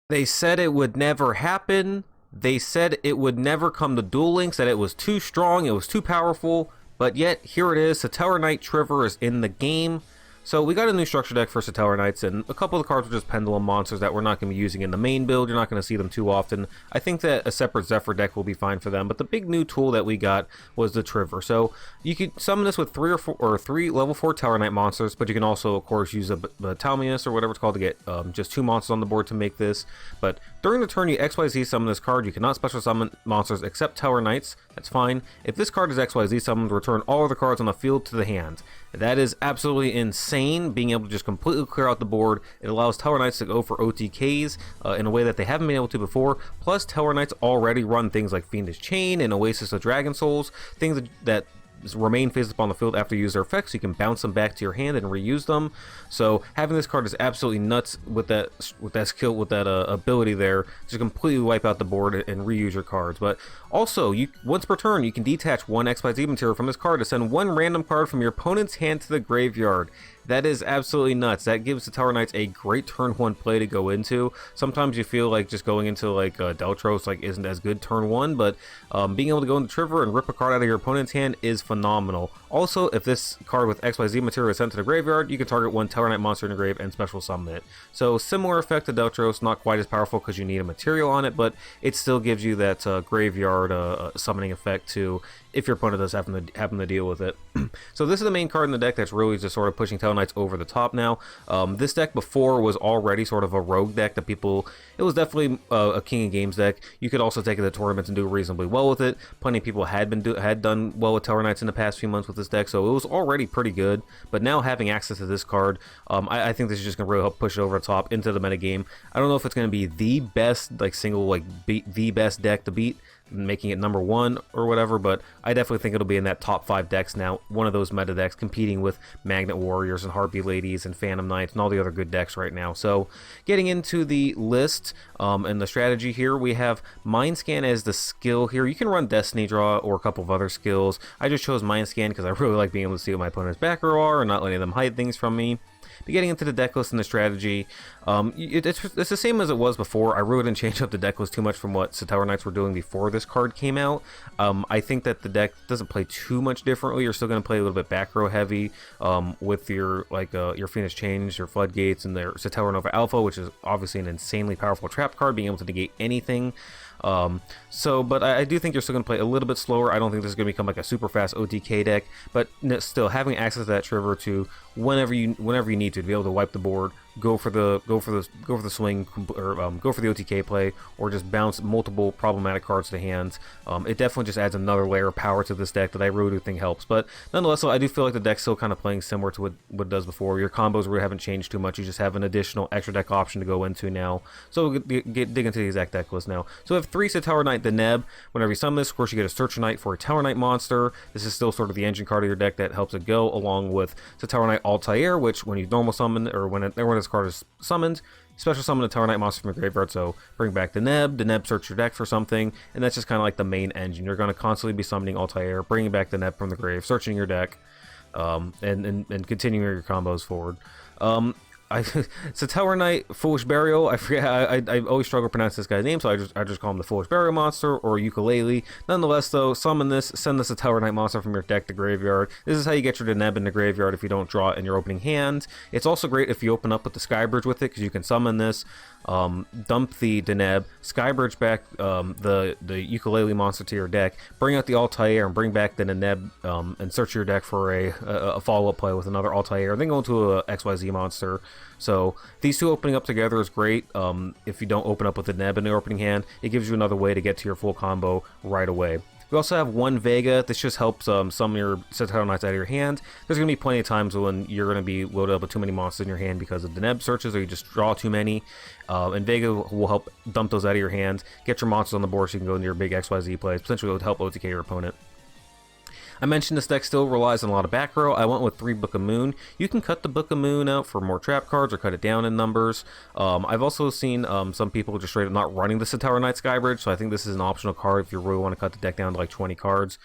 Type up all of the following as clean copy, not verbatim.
They said it would never happen. They said it would never come to Duel Links, that it was too strong, it was too powerful, but yet here it is. Tellarknight Triverr is in the game. So we got a new structure deck for Tellarknights, and a couple of the cards were just pendulum monsters that we're not going to be using in the main build. You're not going to see them too often. I think that a separate Zephyr deck will be fine for them, but the big new tool that we got was the Triverr. So you could summon this with three level 4 Tellarknight monsters, but you can also, of course, use a Talmius or whatever it's called to get just 2 monsters on the board to make this. But during the turn you XYZ summon this card, you cannot special summon monsters except Tellarknights. That's fine. If this card is XYZ summoned, return all of the cards on the field to the hand. That is absolutely insane, being able to just completely clear out the board. It allows Tellarknights to go for OTKs in a way that they haven't been able to before. Plus, Tellarknights already run things like Fiendish Chain and Oasis of Dragon Souls, things that remain phases upon the field after you use their effects. You can bounce them back to your hand and reuse them. So having this card is absolutely nuts with that skill, with that ability there to completely wipe out the board and reuse your cards. But also, once per turn, you can detach one XYZ material from this card to send one random card from your opponent's hand to the graveyard. That is absolutely nuts. That gives the Tellarknights a great turn 1 play to go into. Sometimes you feel like just going into like Deltros isn't as good turn 1, but being able to go into Triverr and rip a card out of your opponent's hand is phenomenal. Also, if this card with XYZ material is sent to the graveyard, you can target one Tellarknight monster in the grave and special summon it. So similar effect to Deltros, not quite as powerful because you need a material on it, but it still gives you that graveyard summoning effect too, if your opponent does happen to deal with it. So this is the main card in the deck that's really just sort of pushing Tellarknights over the top now. This deck before was already sort of a rogue deck that it was definitely a King of Games deck. You could also take it to tournaments and do reasonably well with it. Plenty of people had done well with Tellarknights in the past few months with this deck, so it was already pretty good. But now having access to this card, I think this is just going to really help push it over the top into the metagame. I don't know if it's going to be the best, the best deck to beat, making it number 1 or whatever, but I definitely think it'll be in that top 5 decks now, one of those meta decks competing with Magnet Warriors and Harpy Ladies and Phantom Knights and all the other good decks right now. So getting into the list and the strategy here, we have Mind Scan as the skill here. You can run Destiny Draw or a couple of other skills. I just chose Mind Scan because I really like being able to see what my opponent's back row are and not letting them hide things from me. But getting into the deck list and the strategy, it's the same as it was before. I really didn't change up the deck list too much from what Tellarknights were doing before this card came out. I think that the deck doesn't play too much differently. You're still going to play a little bit back row heavy with your Fiendish Chain, your Floodgates, and their Tellarknight Alpha, which is obviously an insanely powerful trap card, being able to negate anything. But I do think you're still going to play a little bit slower. I don't think this is going to become like a super fast OTK deck, but still having access to that Triverr to whenever you need to be able to wipe the board, go for the swing, or go for the OTK play, or just bounce multiple problematic cards to hand. It definitely just adds another layer of power to this deck that I really do think helps. But nonetheless, I do feel like the deck's still kind of playing similar to what it does before. Your combos really haven't changed too much. You just have an additional extra deck option to go into now. So we'll dig into the exact deck list now. So we have 3 Tellarknight Deneb. Whenever you summon this, of course, you get a Searcher Knight for a Tellarknight monster. This is still sort of the engine card of your deck that helps it go, along with Tellarknight Altair, which when you normal summon, or when this card is summoned, special summon a Tellarknight monster from your graveyard. So bring back Deneb, search your deck for something, and that's just kind of like the main engine. You're going to constantly be summoning Altair, bringing back Deneb from the grave, searching your deck, and continuing your combos forward. Tellarknight Foolish Burial. I forget. I always struggle to pronounce this guy's name, so I just call him the Foolish Burial monster or ukulele. Nonetheless, though, summon this. Send this a Tellarknight monster from your deck to graveyard. This is how you get your Deneb in the graveyard if you don't draw it in your opening hand. It's also great if you open up with the Skybridge with it, because you can summon this. Dump the Deneb, Skybridge back the ukulele monster to your deck, bring out the Altair and bring back the Deneb, and search your deck for a follow-up play with another Altair, and then go into a XYZ monster. So these two opening up together is great. If you don't open up with the Deneb in the opening hand, it gives you another way to get to your full combo right away. We also have one Vega. This just helps summon your Tellarknights out of your hand. There's going to be plenty of times when you're going to be loaded up with too many monsters in your hand because of Deneb searches, or you just draw too many. And Vega will help dump those out of your hand, get your monsters on the board so you can go into your big XYZ plays. Potentially it would help OTK your opponent. I mentioned this deck still relies on a lot of back row. I went with 3 Book of Moon. You can cut the Book of Moon out for more trap cards or cut it down in numbers. I've also seen some people just straight up not running the Tellarknight Skybridge, so I think this is an optional card if you really want to cut the deck down to like 20 cards.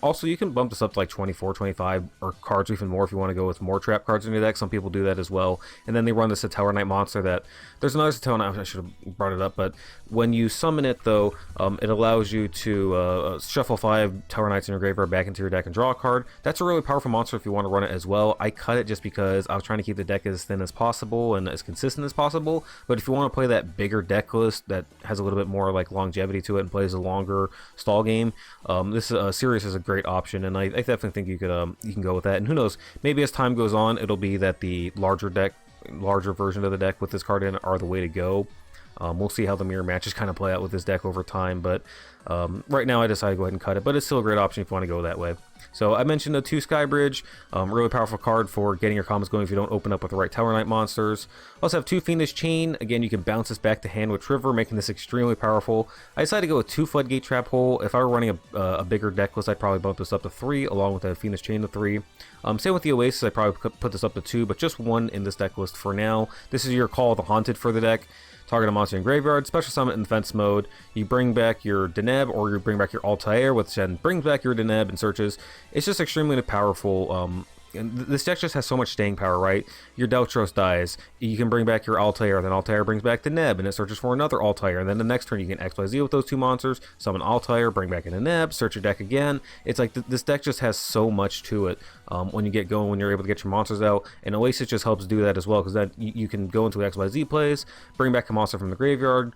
Also, you can bump this up to like 24, 25, or cards or even more if you want to go with more trap cards in your deck. Some people do that as well. And then they run the Tellarknight monster that... There's another Tellarknight, I should have brought it up, but when you summon it, though, it allows you to shuffle 5 Tellarknights in your graveyard back into your deck and draw a card. That's a really powerful monster if you want to run it as well. I cut it just because I was trying to keep the deck as thin as possible and as consistent as possible. But if you want to play that bigger deck list that has a little bit more like longevity to it and plays a longer stall game, this series is a great option, and I definitely think you can go with that. And who knows, maybe as time goes on, it'll be that the larger version of the deck with this card in are the way to go. We'll see how the mirror matches kind of play out with this deck over time, but right now I decided to go ahead and cut it, but it's still a great option if you want to go that way. So I mentioned the 2 Skybridge, really powerful card for getting your combos going if you don't open up with the right Tellarknight monsters. Also have 2 Fiendish Chain. Again, you can bounce this back to hand with triverr, making this extremely powerful. I decided to go with 2 Floodgate Trap Hole. If I were running a bigger deck list, I'd probably bump this up to 3, along with a Fiendish Chain to 3. Same with the Oasis, I probably could put this up to 2, but just 1 in this deck list for now. This is your Call of the Haunted for the deck. Target a monster in graveyard, special summon in defense mode. You bring back your Deneb, or you bring back your Altair, which then brings back your Deneb and searches. It's just extremely powerful. And this deck just has so much staying power, right? Your Deltros dies, you can bring back your Altair, then Altair brings back the Neb, and it searches for another Altair, and then the next turn you can XYZ with those 2 monsters, summon Altair, bring back in a Neb, search your deck again. It's like this deck just has so much to it when you get going, when you're able to get your monsters out, and Oasis just helps do that as well, because then you can go into XYZ plays, bring back a monster from the graveyard,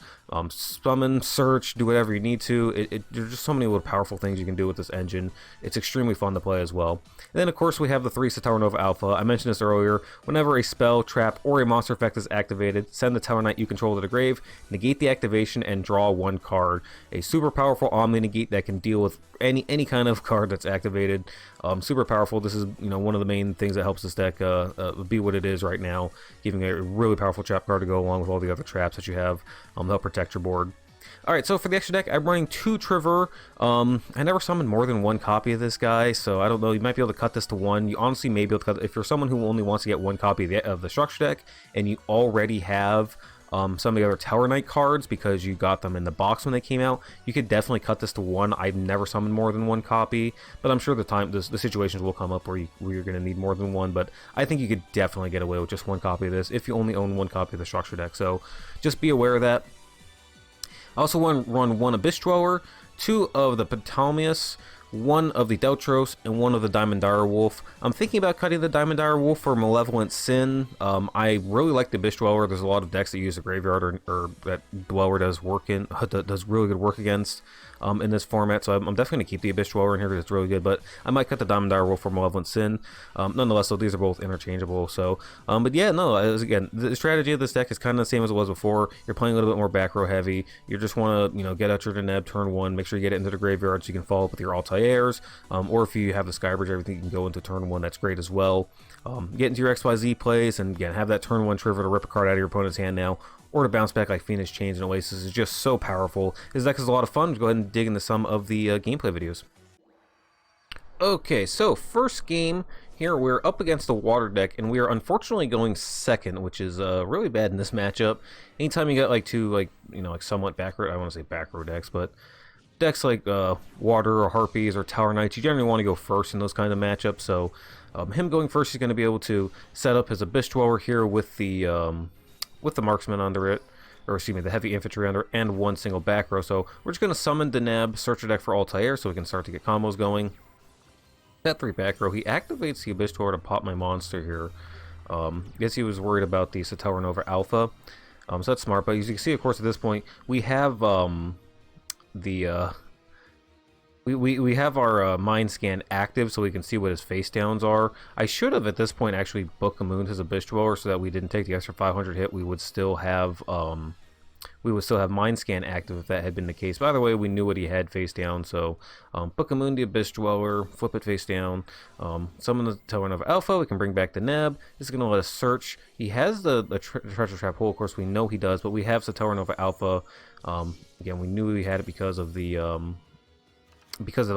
summon, search, do whatever you need to. There's just so many little powerful things you can do with this engine. It's extremely fun to play as well. And then of course we have the 3 Tellarknight Alpha. I mentioned this earlier. Whenever a spell, trap, or a monster effect is activated, send the Tellarknight you control to the grave, negate the activation, and draw 1 card. A super powerful Omni Negate that can deal with any kind of card that's activated. Super powerful. This is one of the main things that helps this deck be what it is right now, giving a really powerful trap card to go along with all the other traps that you have to help protect your board. Alright, so for the extra deck, I'm running 2 triverr. I never summoned more than 1 copy of this guy, so I don't know, you might be able to cut this to 1. You honestly may be able to cut, if you're someone who only wants to get 1 copy of the structure deck, and you already have some of the other Tellarknight cards because you got them in the box when they came out, you could definitely cut this to 1. I've never summoned more than 1 copy, but I'm sure the situations will come up where you're going to need more than 1, but I think you could definitely get away with just 1 copy of this if you only own 1 copy of the structure deck, so just be aware of that. I also want to run 1 Abyss Dweller, 2 of the Ptolemaeus, 1 of the Deltros, and 1 of the Diamond Dire Wolf. I'm thinking about cutting the Diamond Dire Wolf for Malevolent Sin. I really like the Abyss Dweller. There's a lot of decks that use the graveyard or that Dweller does really good work against in this format, so I'm definitely going to keep the Abyss Dweller in here because it's really good, but I might cut the Diamond Dire Wolf for Malevolent Sin. Nonetheless, so these are both interchangeable, so, but yeah, no, again, the strategy of this deck is kind of the same as it was before. You're playing a little bit more back row heavy. You just want to, get out your Deneb turn 1, make sure you get it into the graveyard so you can follow up with your Altairs, or if you have the Skybridge, everything you can go into turn 1, that's great as well. Get into your XYZ plays, and again, have that turn 1 triverr to rip a card out of your opponent's hand now, or to bounce back like Fiendish Chains and Oasis is just so powerful. This deck is a lot of fun. Go ahead and dig into some of the gameplay videos. Okay, so first game here, we're up against the water deck, and we are unfortunately going second, which is really bad in this matchup. Anytime you got like 2 like somewhat back row, I want to say back row decks, but decks like water or harpies or Tellarknights, you generally want to go first in those kind of matchups. So him going first, he's going to be able to set up his Abyss Dweller here with the marksman under it, or excuse me, the heavy infantry under it, and 1 single back row. So we're just going to summon Deneb, search the deck for Altair so we can start to get combos going. That 3 back row, he activates the Abyss Dweller to pop my monster here. I guess he was worried about the Tellarknight Alpha, so that's smart. But as you can see, of course, at this point, we have we have our mind scan active so we can see what his face downs are. I should have at this point actually Book of Moon his Abyss Dweller so that we didn't take the extra 500 hit. We would still have mind scan active if that had been the case. By the way, we knew what he had face down, so Book of Moon the Abyss Dweller, flip it face down, summon the Tellarknight Alpha. We can bring back the Neb. This is going to let us search. He has the treasure trap hole, of course we know he does, but we have the Tellarknight Alpha. Again, we knew we had it because of the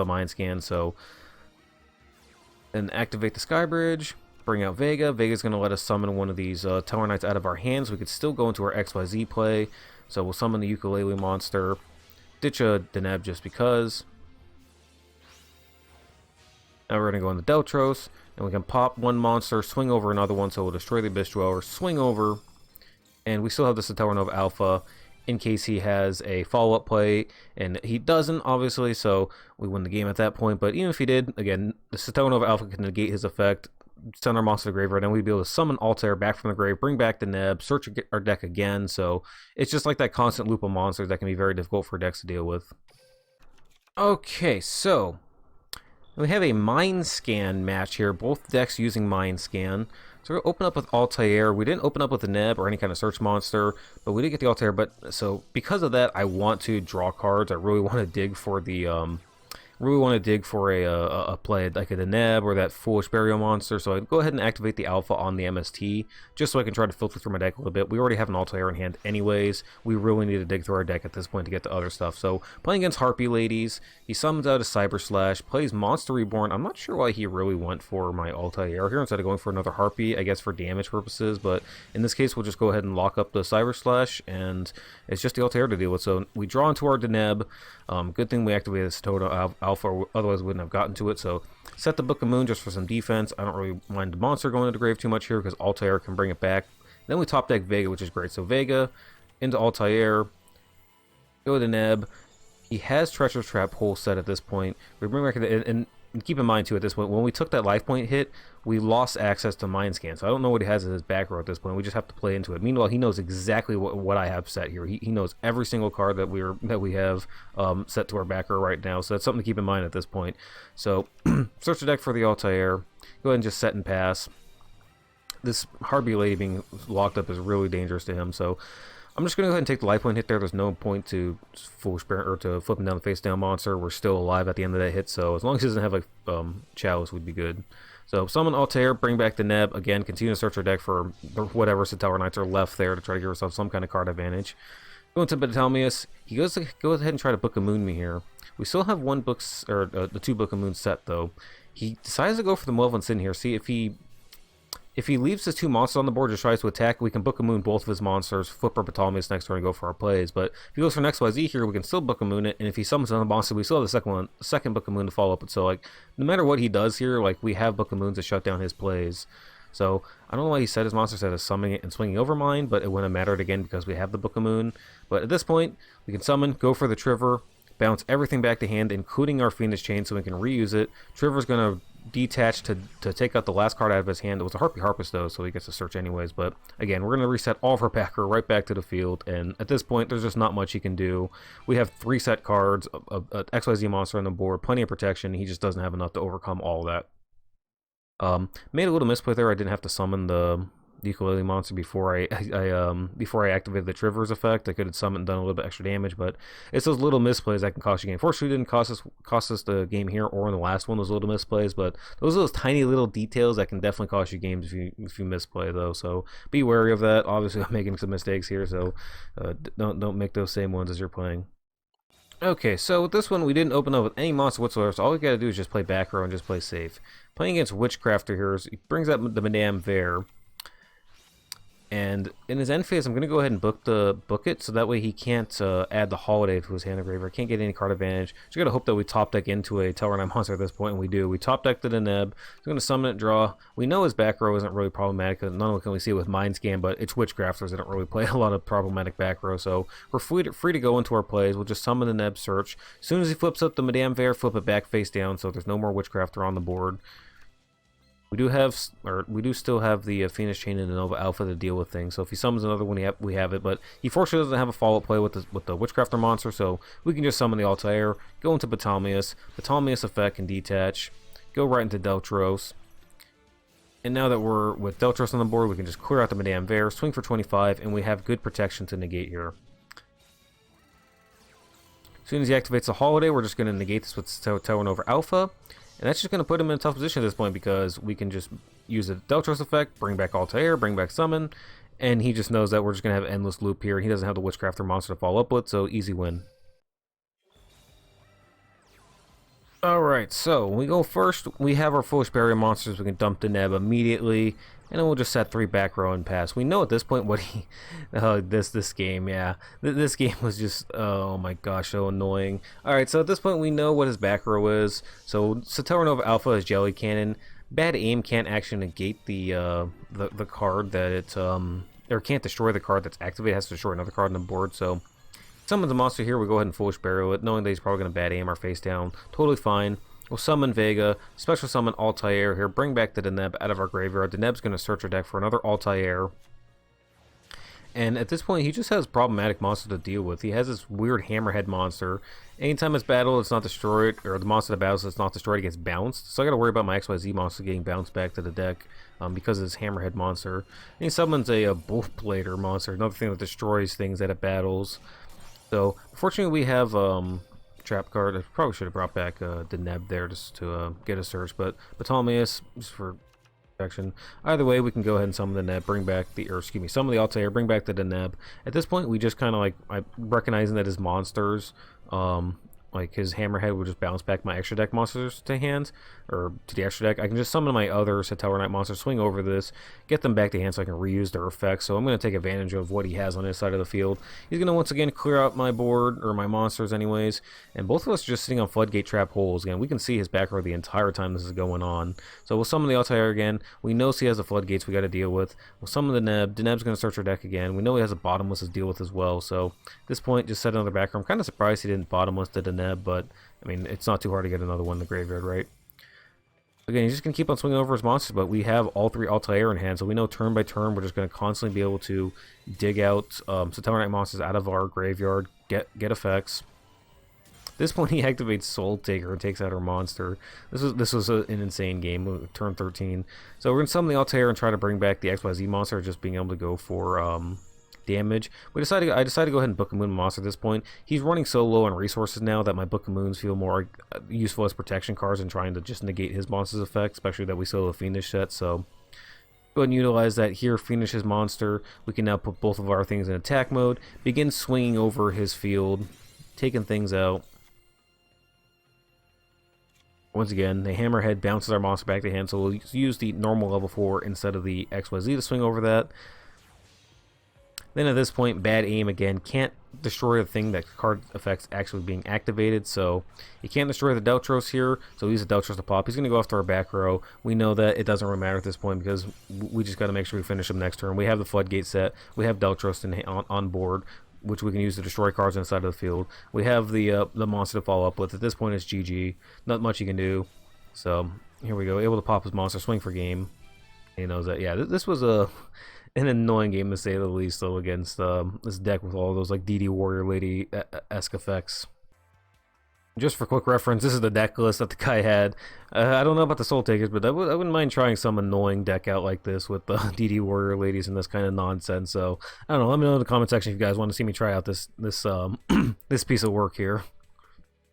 mind scan, so Then activate the Sky Bridge, bring out Vega. Vega's going to let us summon one of these Tellarknights out of our hands. We could still go into our XYZ play. So we'll summon the ukulele monster, ditch a Deneb just because. Now we're going to go into Deltros, and we can pop one monster, swing over another one, so we'll destroy the Abyss Dweller, swing over, and we still have the Satellarknight Alpha in case he has a follow-up play, and he doesn't, obviously, so we win the game at that point. But even if he did, again, the Satellarknight Alpha can negate his effect, send our monster to the graveyard, and we'd be able to summon Altair back from the grave, bring back the Neb, search our deck again, so it's just like that constant loop of monsters that can be very difficult for decks to deal with. Okay, so we have a Mind Scan match here, both decks using Mind Scan. So we're going to open up with Altair. We didn't open up with the Neb or any kind of search monster, but we did get the Altair. But so because of that, I want to draw cards. I really want to dig for the a play like a Deneb or that Foolish Burial Monster, so I'd go ahead and activate the Alpha on the MST, just so I can try to filter through my deck a little bit. We already have an Altair in hand anyways. We really need to dig through our deck at this point to get to other stuff. So, playing against Harpy Ladies, he summons out a Cyber Slash, plays Monster Reborn. I'm not sure why he really went for my Altair here instead of going for another Harpy, I guess for damage purposes, but in this case, we'll just go ahead and lock up the Cyber Slash, and it's just the Altair to deal with. So, we draw into our Deneb. Good thing we activated this Toto Alpha, otherwise we wouldn't have gotten to it. So set the Book of Moon just for some defense. I don't really mind the monster going to the grave too much here because Altair can bring it back. Then we top deck Vega, which is great. So Vega into Altair, go to Neb. He has Treacherous Trap whole set at this point. We bring back and keep in mind too at this point, when we took that life point hit, we lost access to Mind Scan. So I don't know what he has in his back row at this point. We just have to play into it. Meanwhile, he knows exactly what I have set here. He knows every single card that we have set to our back row right now. So that's something to keep in mind at this point. So search the deck for the Altair. Go ahead and just set and pass. This Harpy Lady being locked up is really dangerous to him. So I'm just going to go ahead and take the life point hit there. There's no point to Foolish Spirit or to flipping down the face down monster. We're still alive at the end of that hit, so as long as he doesn't have like Chalice, would be good. So summon Altair, bring back the Neb. Again, continue to search our deck for whatever Satellarknights are left there to try to give ourselves some kind of card advantage. Go into Betelgeuse. He goes ahead and try to Book of Moon me here. We still have one books or the 2 Book of Moon set though. He decides to go for the Malevolent Sin here. See if he leaves his 2 monsters on the board, just tries to attack, we can Book a Moon both of his monsters, flip our Betelgeuse next turn and go for our plays. But if he goes for an XYZ here, we can still Book a Moon it, and if he summons another monster, we still have the second Book a Moon to follow up. So like, no matter what he does here, like we have Book a Moons to shut down his plays. So I don't know why he set his monster set as summoning it and swinging over mine, but it wouldn't have mattered again because we have the Book of Moon. But at this point, we can summon, go for the Triverr, bounce everything back to hand, including our Phoenix Chain, so we can reuse it. Triverr's gonna detach to take out the last card out of his hand. It was a Harpy Harpist though, so he gets to search anyways. But again, we're gonna reset all of our backer right back to the field, and at this point, there's just not much he can do. We have 3 set cards, a XYZ monster on the board, plenty of protection. He just doesn't have enough to overcome all that. Made a little misplay there. I didn't have to summon the ukulele monster before I activated the Triverr's effect. I could have summoned and done a little bit extra damage, but it's those little misplays that can cost you game. Fortunately, it didn't cost us the game here or in the last one. Those little misplays, but those are those tiny little details that can definitely cost you games if you misplay though. So be wary of that. Obviously, I'm making some mistakes here, so don't make those same ones as you're playing. Okay, so with this one, we didn't open up with any monster whatsoever, so all we gotta do is just play back row and just play safe. Playing against Witchcrafter here, he brings up the Madame Vare. And in his end phase, I'm going to go ahead and book it, so that way he can't add the Holiday to his hand of graveyard. Can't get any card advantage. Just got to hope that we top deck into a Tellarknight monster at this point, and we do. We top deck to the Neb. He's going to summon it, draw. We know his back row isn't really problematic. Not only can we see it with Mind Scan, but it's Witchcrafters that don't really play a lot of problematic back row. So we're free to go into our plays. We'll just summon the Neb, search. As soon as he flips up the Madame Vare, flip it back face down, so there's no more Witchcrafter on the board. We do still have the Phoenix Chain and the Nova Alpha to deal with things. So if he summons another one, we have it. But he fortunately doesn't have a follow-up play with the Witchcrafter monster, so we can just summon the Altair, go into Betelgeuse. Betelgeuse effect can detach, go right into Deltros. And now that we're with Deltros on the board, we can just clear out the Madame Vare, swing for 25, and we have good protection to negate here. As soon as he activates the Holiday, we're just going to negate this with Tellarknight Alpha. And that's just going to put him in a tough position at this point because we can just use the Deltros effect, bring back Altair, bring back Summon, and he just knows that we're just going to have an endless loop here. He doesn't have the Witchcrafter monster to follow up with, so easy win. Alright, so we go first. We have our Foolish Barrier monsters. We can dump the Neb immediately, and then we'll just set 3 back row and pass. We know at this point what he... this game, yeah. This game was just, oh my gosh, so annoying. Alright, so at this point we know what his back row is. So Satellarknight Alpha is Jelly Cannon. Bad aim can't actually negate the card that it, or can't destroy the card that's activated. It has to destroy another card on the board, so... Summon the monster here, we go ahead and Foolish Burial it, knowing that he's probably going to bad aim our face down. Totally fine. We'll summon Vega, special summon Altair here, bring back the Deneb out of our graveyard. Deneb's going to search our deck for another Altair. And at this point, he just has problematic monsters to deal with. He has this weird Hammerhead monster. Anytime it's battled, it's not destroyed, or the monster that battles it's not destroyed, it gets bounced. So I got to worry about my XYZ monster getting bounced back to the deck because of this Hammerhead monster. And he summons a Wolf Blader monster, another thing that destroys things that it battles. So, fortunately, we have trap card. I probably should have brought back the Neb there just to get a search, but Ptolemaeus, just for protection. Either way, we can go ahead and summon the Neb, bring back the, or excuse me, summon the Altair, bring back the Deneb. At this point, we just kind of like, recognizing that his monsters, like his Hammerhead will just bounce back my extra deck monsters to hand, or to the extra deck. I can just summon my other Tellarknight monsters, swing over this, get them back to hand so I can reuse their effects. So I'm going to take advantage of what he has on his side of the field. He's going to once again clear out my board, or my monsters anyways, and both of us are just sitting on Floodgate Trap holes. Again, we can see his back row the entire time this is going on. So we'll summon the Altair again. We know he has the Floodgates we got to deal with. We'll summon the Neb. The Neb's going to search our deck again. We know he has a Bottomless to deal with as well. So at this point, just set another back row. I'm kind of surprised he didn't Bottomless to the Neb, but I mean, it's not too hard to get another one in the graveyard, right? Again, he's just going to keep on swinging over his monsters, but we have all 3 Altair in hand, so we know turn by turn we're just going to constantly be able to dig out Tellarknight monsters out of our graveyard, get effects. At this point, he activates Soul Taker and takes out our monster. This was an insane game, turn 13. So we're going to summon the Altair and try to bring back the XYZ monster, just being able to go for damage. I decided to go ahead and Book of Moon monster at this point. He's running so low on resources now that my Book of Moons feel more useful as protection cards and trying to just negate his monster's effect, especially that we still have a Fiendish set. So go ahead and utilize that here, Fiendish his monster. We can now put both of our things in attack mode, begin swinging over his field, taking things out. Once again, the Hammerhead bounces our monster back to hand, so we'll use the normal level 4 instead of the XYZ to swing over that. Then at this point, bad aim again, can't destroy the thing that card effects actually being activated, so he can't destroy the Deltros here, so he's a Deltros to pop. He's going to go after our back row. We know that it doesn't really matter at this point because we just got to make sure we finish him next turn. We have the Floodgate set, we have Deltros on board, which we can use to destroy cards inside of the field. We have the monster to follow up with. At this point, it's GG. Not much he can do. So here we go, able to pop his monster, swing for game. He knows that, yeah, this was an annoying game to say the least, though, against this deck with all those like DD Warrior Lady-esque effects. Just for quick reference, this is the deck list that the guy had. I don't know about the Soul Takers, but I wouldn't mind trying some annoying deck out like this with the DD Warrior Ladies and this kind of nonsense. So I don't know. Let me know in the comment section if you guys want to see me try out this this piece of work here.